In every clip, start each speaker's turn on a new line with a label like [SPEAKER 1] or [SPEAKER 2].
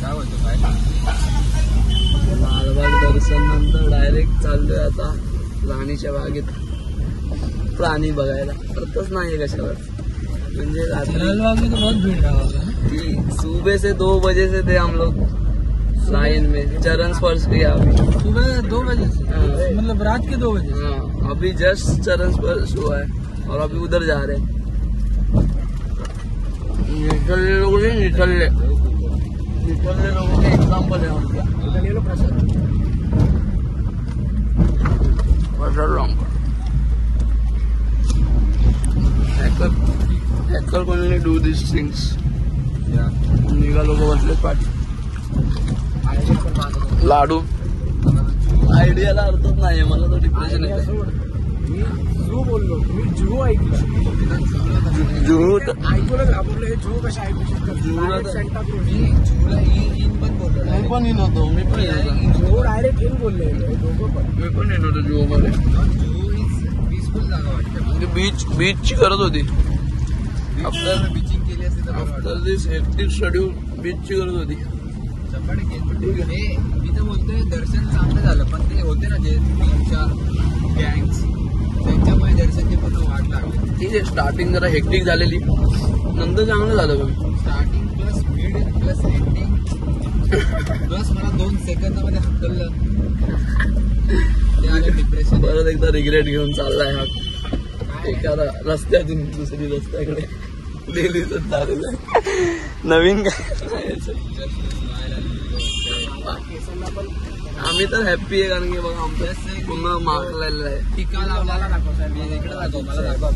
[SPEAKER 1] काय बोलतो काय
[SPEAKER 2] लालबाग दर्शन नंतर डायरेक्ट चाललोय आता राणीच्या बागेत प्राणी बघायला. अर्थच नाहीये कशावर. म्हणजे
[SPEAKER 1] लालबाग में तो बहुत भीड़ रहा होगा.
[SPEAKER 2] सुबह से 2 बजे से थे हम लोग लाइन में. चरण स्पर्श किया अभी
[SPEAKER 1] सुबह 2 बजे से, मतलब रात के 2 बजे.
[SPEAKER 2] हाँ, अभी जस्ट चरण स्पर्श हुआ है और अभी उधर जा रहे हैं. निठल्ले लोग नहीं, निठल्ले लोगों के एग्जाम्पल है उनका. Hacker can only do these things. निघालो बसले पाठी. लाडू आयडियाला अर्थच नाही मला तर डिप्रेशन येते.
[SPEAKER 1] मी झू बोललो, मी झू ऐकलं.
[SPEAKER 2] जुहू
[SPEAKER 1] ऐकून घाबरलो. हे झू कशा ऐकू शकतात. झूला इन पण बोललो.
[SPEAKER 2] मी पण येत होतो. मी
[SPEAKER 1] डायरेक्ट इन बोलले दोघं पण.
[SPEAKER 2] मी पण येत होतो जुहू मध्ये.
[SPEAKER 1] झू इज पीसफुल जागा वाटते.
[SPEAKER 2] बीचची गरज होती.
[SPEAKER 1] बीचिंग केली असते तर
[SPEAKER 2] आफ्टर दिस हेक्टिक शेड्यूल बीचची गरज होती.
[SPEAKER 1] मी तर बोलतोय दर्शन चांगलं झालं, पण ते होते ना जे 3-4 गँग्स, त्यांच्यामुळे दर्शनची पूर्ण वाट लागली.
[SPEAKER 2] ठीक आहे. स्टार्टिंग जरा हेक्टिक झालेली, नंतर चांगलं झालं.
[SPEAKER 1] Starting plus speed plus ending plus मला 2 सेकंदामध्ये हकललं. ते आले डिप्रेशन.
[SPEAKER 2] परत एकदा रिग्रेट घेऊन चाललाय हा एका रस्त्यातून दुसरी रस्त्याकडे. डेलीच झालेलं आहे. नवीन काय आम्ही तर हॅप्पी आहे कारण की बघा आमचं पूर्ण मार्क लावलेला आहे.
[SPEAKER 1] टीका लावला दाखव. मी इकडे दाखव, मला दाखव.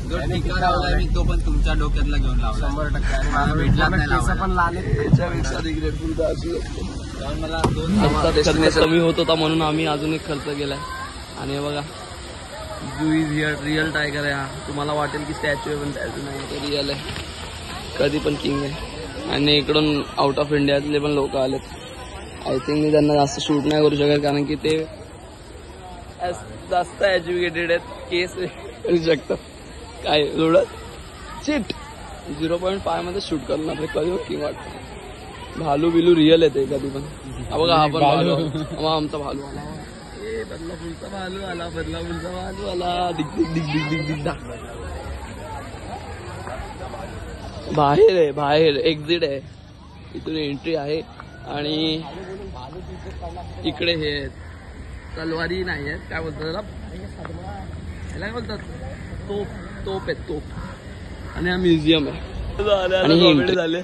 [SPEAKER 1] जो टीका लावलाय मी तो पण तुमच्या डोक्यातला घेऊन लावला 100%. भेटला नाही पण लाले.
[SPEAKER 2] त्याच्यापेक्षा रिग्रेटफुल असू शकतो.
[SPEAKER 1] कारण मला
[SPEAKER 2] 2 कमी होत होता म्हणून आम्ही अजून एक खर्च केलाय. आणि बघा जू इज रिअल टायगर आहे हा. तुम्हाला वाटेल की स्टॅच्यू आहे पण स्टॅच्यू नाही, ते रिअल आहे. कधी पण किंग आहे. आणि इकडून आउट ऑफ इंडियातले पण लोक आलेत. आय थिंक मी त्यांना जास्त शूट नाही करू शकत कारण की ते जास्त एज्युकेटेड आहेत. केस करू शकतात काय एवढं चिट 0.5 मध्ये शूट करणार आहे. कधी किंग वाटतं. भालू बिलू रिअल येते कधी पण. बघा हा पण भालू. आमचा भालू आला. बदलापूरचा भालू आला. बदलापूरचा भालू आला. दिग दिग दिग दिग दिग दिग दा. बाहेर आहे, बाहेर एक्झिट आहे. इथून एंट्री आहे. आणि इकडे हे तलवारी नाही आहेत. काय बोलतात त्याला, ह्याला काय बोलतात, तोप आहे तोप. आणि हा म्युझियम आहे. आणि झाले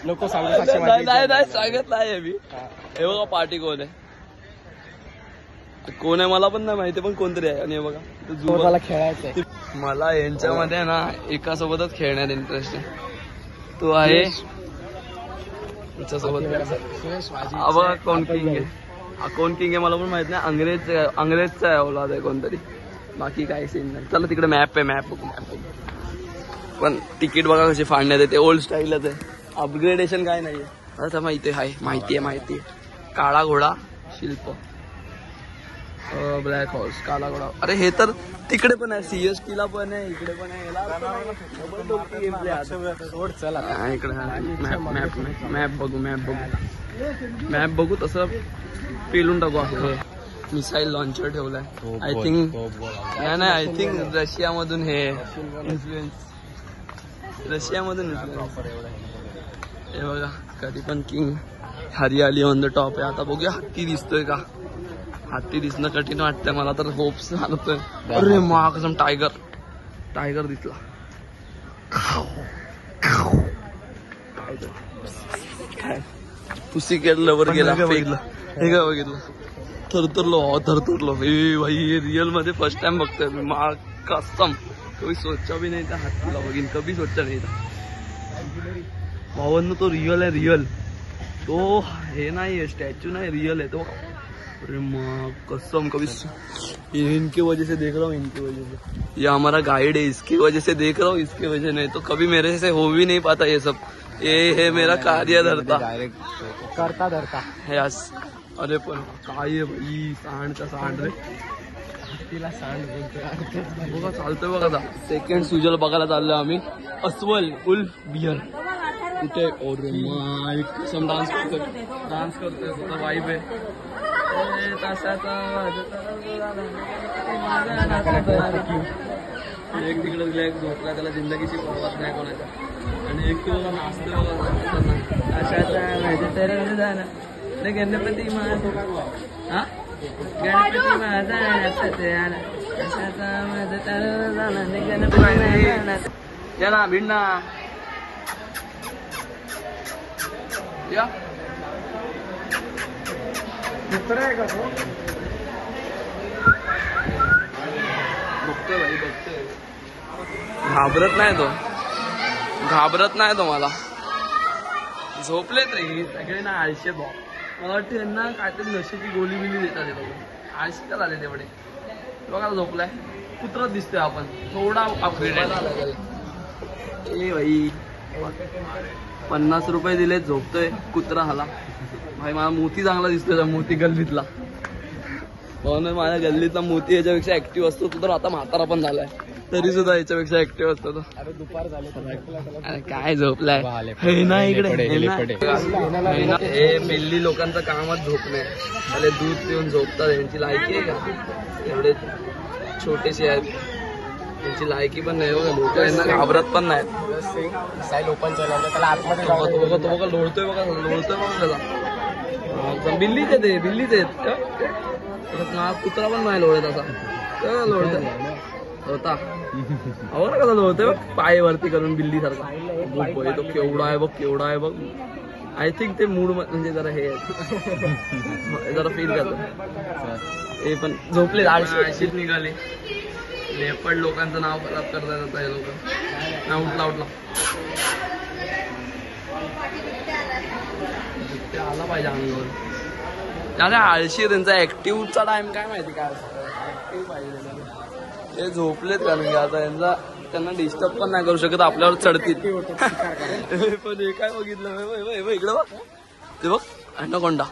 [SPEAKER 1] नको सांगू.
[SPEAKER 2] नाही सांगत नाही मी. हे बघा पार्टी कोण आहे, कोण आहे मला पण नाही माहिती, पण कोणतरी आहे. आणि हे बघा
[SPEAKER 1] मला खेळायचंय.
[SPEAKER 2] मला यांच्यामध्ये ना एका सोबतच खेळण्यात इंटरेस्ट आहे. तो आहे त्याच्यासोबत. बघा कोण किंग आहे. कोण किंग आहे मला पण माहित नाही. अंग्रेजचा आहे औलाद आहे कोणतरी. बाकी काही सीन नाही. चला तिकडे मॅप आहे. मॅप बघू. पण तिकीट बघा कशी फाडण्यात येते. ओल्ड स्टाईलच आहे. अपग्रेडेशन काय नाहीये. आता माहिती आहे. काळा घोडा शिल्प, ब्लॅक हॉर्स, काला घोडा. अरे हे तर तिकडे पण आहे. CST ला पण आहे, इकडे पण आहे. इकडे मॅप बघू तसं पेलून टाकू. असं मिसाईल लॉन्चर ठेवलाय. आय थिंक रशियामधून हे इन्फ्लुएन्स. हे बघा कधी पण किंग. हरियाली ऑन द टॉप आहे. आता बघूया हत्ती दिसतोय का. हत्ती दिसणं कठीण वाटतंय मला तर. होप्स चालतोय. अरे मा कसम टायगर दिसला. काय पुसी लवर गेला. फेकलं. हे काय बघितलं. थरथरलो. हे भाई हे रिअल मध्ये फर्स्ट टाइम बघतोय मी. मा कसम कभी सोचा भी नाही था हत्तीला बघीन. कभी सोचा नाही था भावांनो. तो रिअल आहे. रिअल तो हे नाही स्टॅच्यू नाही, रिअल है तो. अरे माँ कसम कभी इनकी वजह से देख रहा हूँ. इनकी वजह से ये हमारा गाइड है. इसकी वजह से देख रहा हूँ. इसकी वजह नहीं तो कभी मेरे से हो भी नहीं पाता ये सब. ये है मेरा कार्य धरता
[SPEAKER 1] करता धरता.
[SPEAKER 2] यस. अरे पण काय भाई सांडचा सांड रे.
[SPEAKER 1] तिला सांड बोलतोय.
[SPEAKER 2] बघा चालतोय बघा. सेकंड सुजल बघायला चाललोय आम्ही. अस्वल, उल्फ, बियर. कुठे और कसम डान्स करतोय तुझा वाईब आहे एक तिकडे दिला एक झोपला त्याला जिंदगीची पर्वत नाही कोणाच्या आणि एक तो नाचतोय गणपती माझा गणपती माझा या ना भिड ना या बघतोय भाई बघतोय घाबरत नाही तो मला झोपलेत रे सगळे ना आळशे भाऊ मला वाटतं यांना काहीतरी नशेची गोली बिली देतात हे बघा आळशी का झाले तेवढे बघा झोपलाय कुत्रच दिसतोय आपण थोडा अपग्रेड ए भाई 50 रुपये दिले झोपतोय कुत्रा हाला भाई मला मोती चांगला दिसतोय मोती गल्लीतला म्हणून माझ्या गल्लीतला मोती याच्यापेक्षा ऍक्टिव्ह असतो तू तर आता म्हातारा पण झालाय तरी सुद्धा याच्यापेक्षा ऍक्टिव्ह असतो तो
[SPEAKER 1] अरे दुपार झाले
[SPEAKER 2] अरे काय झोपलाय ना इकडे हे मेल्ली लोकांचं कामच झोपणे त्याला दूध पिऊन झोपतात यांची लायकी आहे का एवढे छोटेसे आहेत त्यांची लायकी पण नाही बघा लोक यांना घाबरत पण नाहीत तो बघा लोळतोय बघा त्याचा बिल्लीच आहे ते बिल्लीच आहेत कुत्रा पण नाही लोळत असा लोळतोय होता हो ना कसा लोळतोय बघ पाय वरती करून बिल्ली सारखा तो केवढा आहे बघ आय थिंक ते मूड म्हणजे जरा हे जरा फील करतो हे पण झोपले आळशीत निघाले लेपड लोकांचं नाव खराब करता येतात हे लोक ना उठला आला पाहिजे अंगावर त्याला आळशी त्यांचा ऍक्टिव्हचा टाइम काय माहिती काय ऍक्टिव्ह पाहिजे ते झोपलेत कारण की आता त्यांना डिस्टर्ब पण नाही करू शकत आपल्यावर चढतील पण हे काय बघितलं इकडे बघ ते बघ अॅनाकोंडा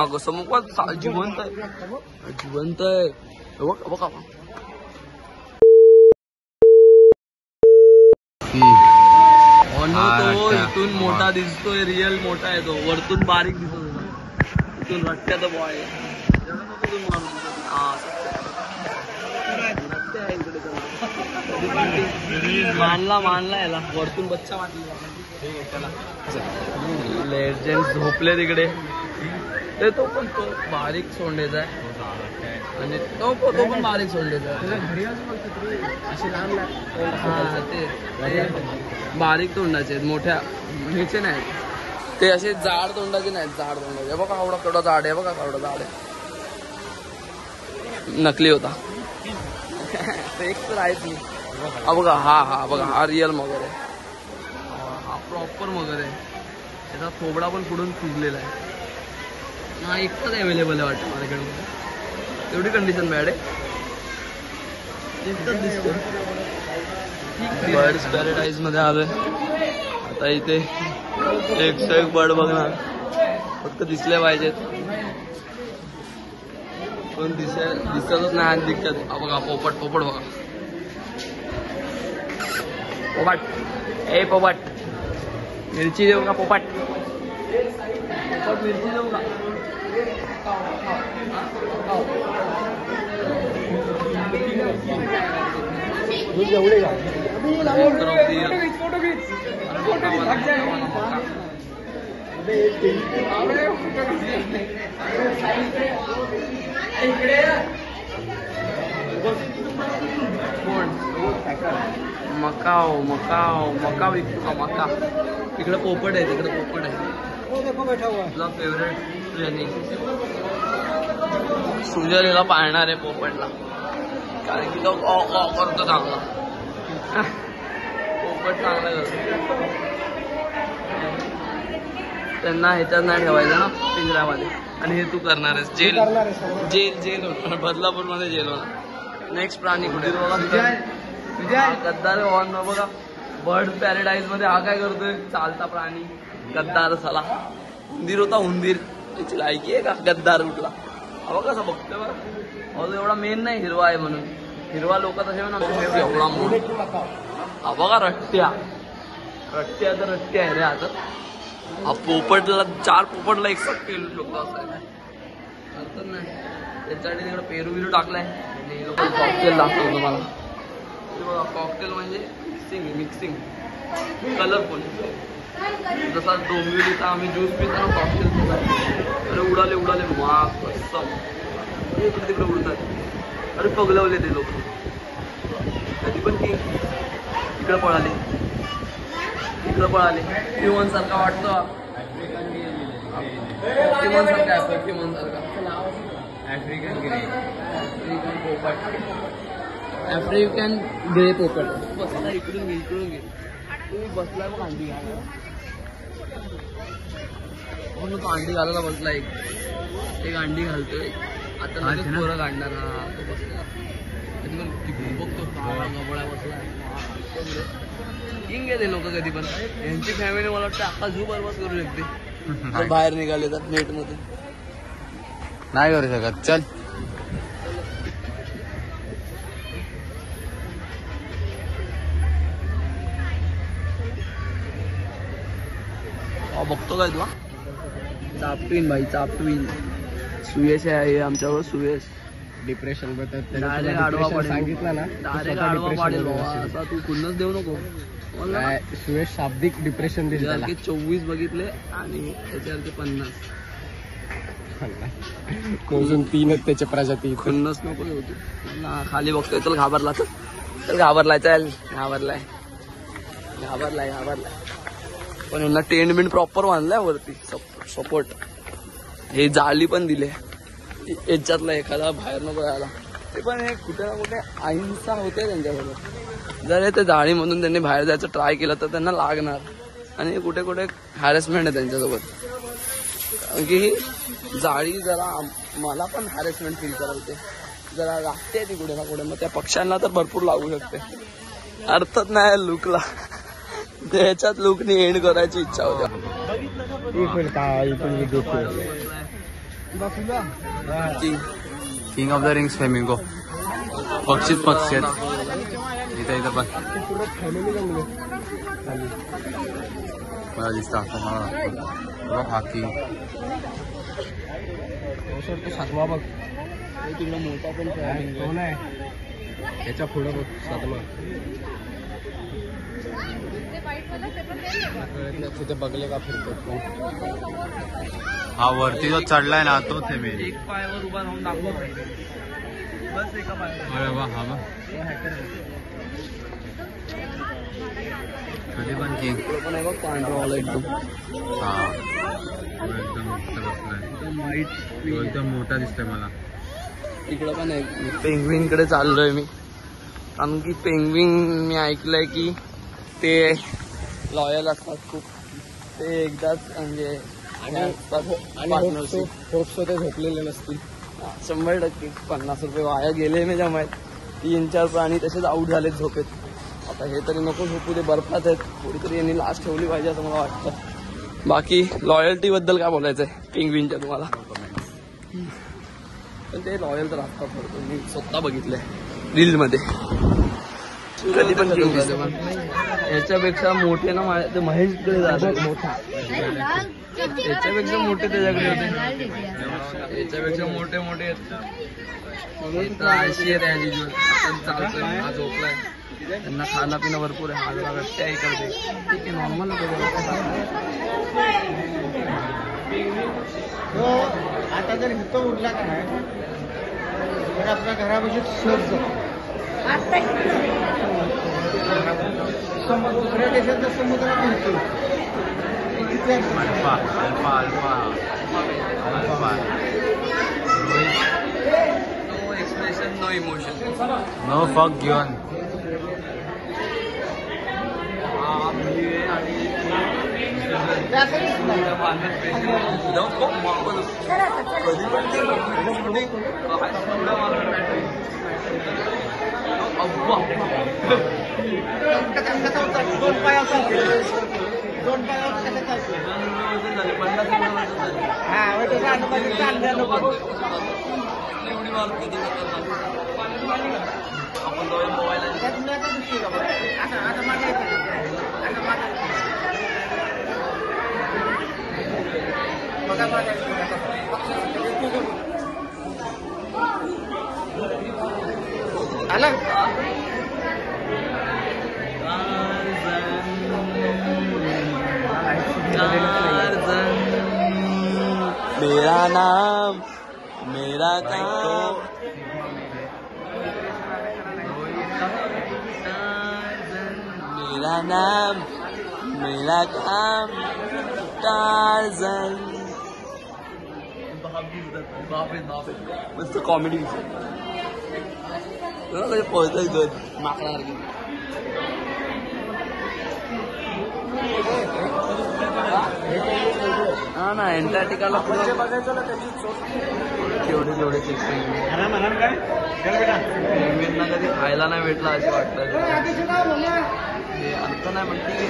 [SPEAKER 2] कसं मग जिवंत आहे बघ तो इथून मोठा दिसतोय रिअल मोठा आहे तो वरतून बारीक दिसतो इथून रट्ट्याचा बॉय मानला याला वरतून बच्चा वाटला लेजेंड झोपले तिकडे ते तो बारीक सोंडेचा आहे म्हणजे तो पण बारीक सोंडेचा आहे ते बारीक तोंडाचे आहेत मोठ्या ह्याचे नाहीत ते असे जाड तोंडाचे नाहीत जाड तोंडाचे बघा आवडा केवढा जाड आहे बघा केवढा जाड आहे नकली होता एक तर आहेच नाही बघा हा रिअल मगर आहे हा प्रॉपर मगर आहे त्याचा थोबडा पण पुढून फुगलेला आहे हा एकच अवेलेबल आहे वाटतं माझ्याकडे तेवढी कंडिशन बॅड आहे एकच दिसतो बर्ड्स पॅराडाईज मध्ये आलोय आता इथे एक बर्ड बघणार फक्त दिसले पाहिजेत पण दिसतच नाही आणि दिसतात बघा पोपट बघा पोपट मिरची देऊ का पोपट मिरची देऊ का मका विकतो का मका इकडे पोपट आहे तिकडे पोपट आहे तुझा फेवरेट सुजल याला पाळणार आहे पोपटला कारण की तो करतो चांगला पोपट चांगला करतो त्यांना ह्याच्यात नाही ठेवायचं ना पिंजऱ्यामध्ये आणि हे तू करणार आहेस जेल होणार बदलापूर मध्ये जेल होणार नेक्स्ट प्राणी कुठे बघा गद्दार ऑन बघा बर्ड पॅराडाईज मध्ये हा काय करतोय चालता प्राणी गद्दार साला उंदीर होता उंदीर त्याची लायकी आहे का गद्दार उठला हा कसं बघतोय बघा एवढा मेन नाही हिरवा आहे म्हणून हिरवा लोक तसे ना एवढा हा बघा रट्ट्या रट्टी आता रट्टी आहे रे आता. हा पोपटला 4 पोपटला एकसाथ पेलू शकतो असं आहे. अर्थ नाही त्याच्यासाठी तिकडे पेरू बिरू टाकलाय आणि लोक कॉकटेल दाखवतो तुम्हाला. कॉकटेल म्हणजे मिक्सिंग कलरफुल. जसा डोंबिवलीचा आम्ही ज्यूस पितो ना कॉकटेल पितो. अरे उडाले माफ कसम इकडे तिकडे उडतात. अरे पगलवले ते लोक. कधी पण की इकडं पळाले ह्युमन सारखा वाटतो. ह्युमन सारखा आफ्रिकन ग्रे पोपट. बसला इकडून घे तुम्ही बसलाय मग अंडी घालायला म्हणून तो अंडी घालायला बसला. एक अंडी घालतोय आता पोरं काढणार. हा तो बसला बघतो गबळा बसला. किंग गेले लोक कधी पण. यांची फॅमिली मला वाटतं अख्खा झू बरबाद करू शकते. बाहेर निघाले तर नेट मध्ये
[SPEAKER 1] नाही करू शकत. चल
[SPEAKER 2] बघतो काय तुला. चापटवीन भाई चापटवीन. सुयश आहे आमच्यावर. सुयश
[SPEAKER 1] डिप्रेशन
[SPEAKER 2] डायरेक्ट आडवा पडेल.
[SPEAKER 1] सांगितलं ना
[SPEAKER 2] डायरेक्ट आडवा पाडेल आता. तू खुन्नच देऊ नको.
[SPEAKER 1] सुयश शाब्दिक डिप्रेशन दिले.
[SPEAKER 2] 24 बघितले आणि त्याच्यावरती 50.
[SPEAKER 1] मोजून 3च त्याची प्रजाती.
[SPEAKER 2] खुन्नस नको होती ना. खाली बघतोय. चल घाबरलाय चल घाबरलाय. पण यांना टेंट बिंट प्रॉपर बांधलाय वरती सपोर्ट. हे जाळी पण दिले. याच्यातला एखादा बाहेर नको यायला. ते पण हे कुठे ना कुठे अहिंसा होते त्यांच्याबरोबर. जर ते जाळीमधून त्यांनी बाहेर जायचं ट्राय केलं तर त्यांना लागणार. आणि कुठे कुठे हॅरेसमेंट आहे त्यांच्यासोबत. कारण की ही जाळी जरा मला पण हॅरेसमेंट फील करायचे. जरा लागते ती कुठे ना कुठे. मग त्या पक्ष्यांना तर भरपूर लागू शकते. अर्थात नाही लुकला त्याच्यात लुकनी एंड करायची इच्छा होती.
[SPEAKER 1] King of the rings flamingo. पक्षीच पक्षी आहेत इथं पण. मला दिसतं मला हा किंग.
[SPEAKER 2] सातवा बघ तिकडं मोठा पण कोण आहे
[SPEAKER 1] त्याच्या पुढं बघ. सातवा तिथे बघले का फिरतो. हा वरती जो चढलाय ना तोच आहे मी.
[SPEAKER 2] एक पायावर उभा राहून दाखवतो बस. एका पायावर.
[SPEAKER 1] अरे वा. हा मग कधी पण किंग
[SPEAKER 2] पण आहे बघ पांढरावाला एकदम.
[SPEAKER 1] हा एकदम मस्त बसलाय. एकदम मोठा दिसतोय मला.
[SPEAKER 2] इकडं पण आहे. पेंग्विन कडे चाललोय मी. कारण की पेंग्विन मी ऐकलंय की ते लॉयल असतात खूप. ते एकदाच म्हणजे
[SPEAKER 1] होप्स ते झोपलेले नसतील.
[SPEAKER 2] 100% 50 रुपये वाया गेले मी जमायत. 3-4 प्राणी तसेच आउट झालेत झोपेत. आता हे तरी नको झोपू दे. बर्फात आहेत. कुठेतरी यांनी लास्ट ठेवली पाहिजे असं मला वाटतं. बाकी लॉयल्टी बद्दल काय बोलायचंय पेंग्विनच्या तुम्हाला. पण ते लॉयल तर असतात भरपूर. मी स्वतः बघितलंय रील मध्ये. कधी पण याच्यापेक्षा मोठे ना ते महेशकडे जातात. मोठा याच्यापेक्षा मोठे त्याच्याकडे होते. याच्यापेक्षा मोठे अशी आहे त्याची चालतोय. हा झोपलाय. त्यांना खाना पिणं भरपूर आहे. हा रट्ट्या इकडे ठीक आहे. नॉर्मल
[SPEAKER 1] आता जर इथं उरला का नाही तर आपल्या घरापाशी सहज दुसऱ्या देशाचा समुद्रात
[SPEAKER 2] no expression no emotion
[SPEAKER 1] no fuck given.
[SPEAKER 2] आपण
[SPEAKER 1] आला
[SPEAKER 2] मेरा नाम मेरा काम मेरा नाम मेरा काम टार्झन. मस्त कॉमेडी पळतोय घर माकडासारखी. हा ना एंटार्क्टिकाला केवढे केवढे पेंग्विनना कधी खायला नाही भेटला असे वाटतं. हे अर्थ नाही म्हणते की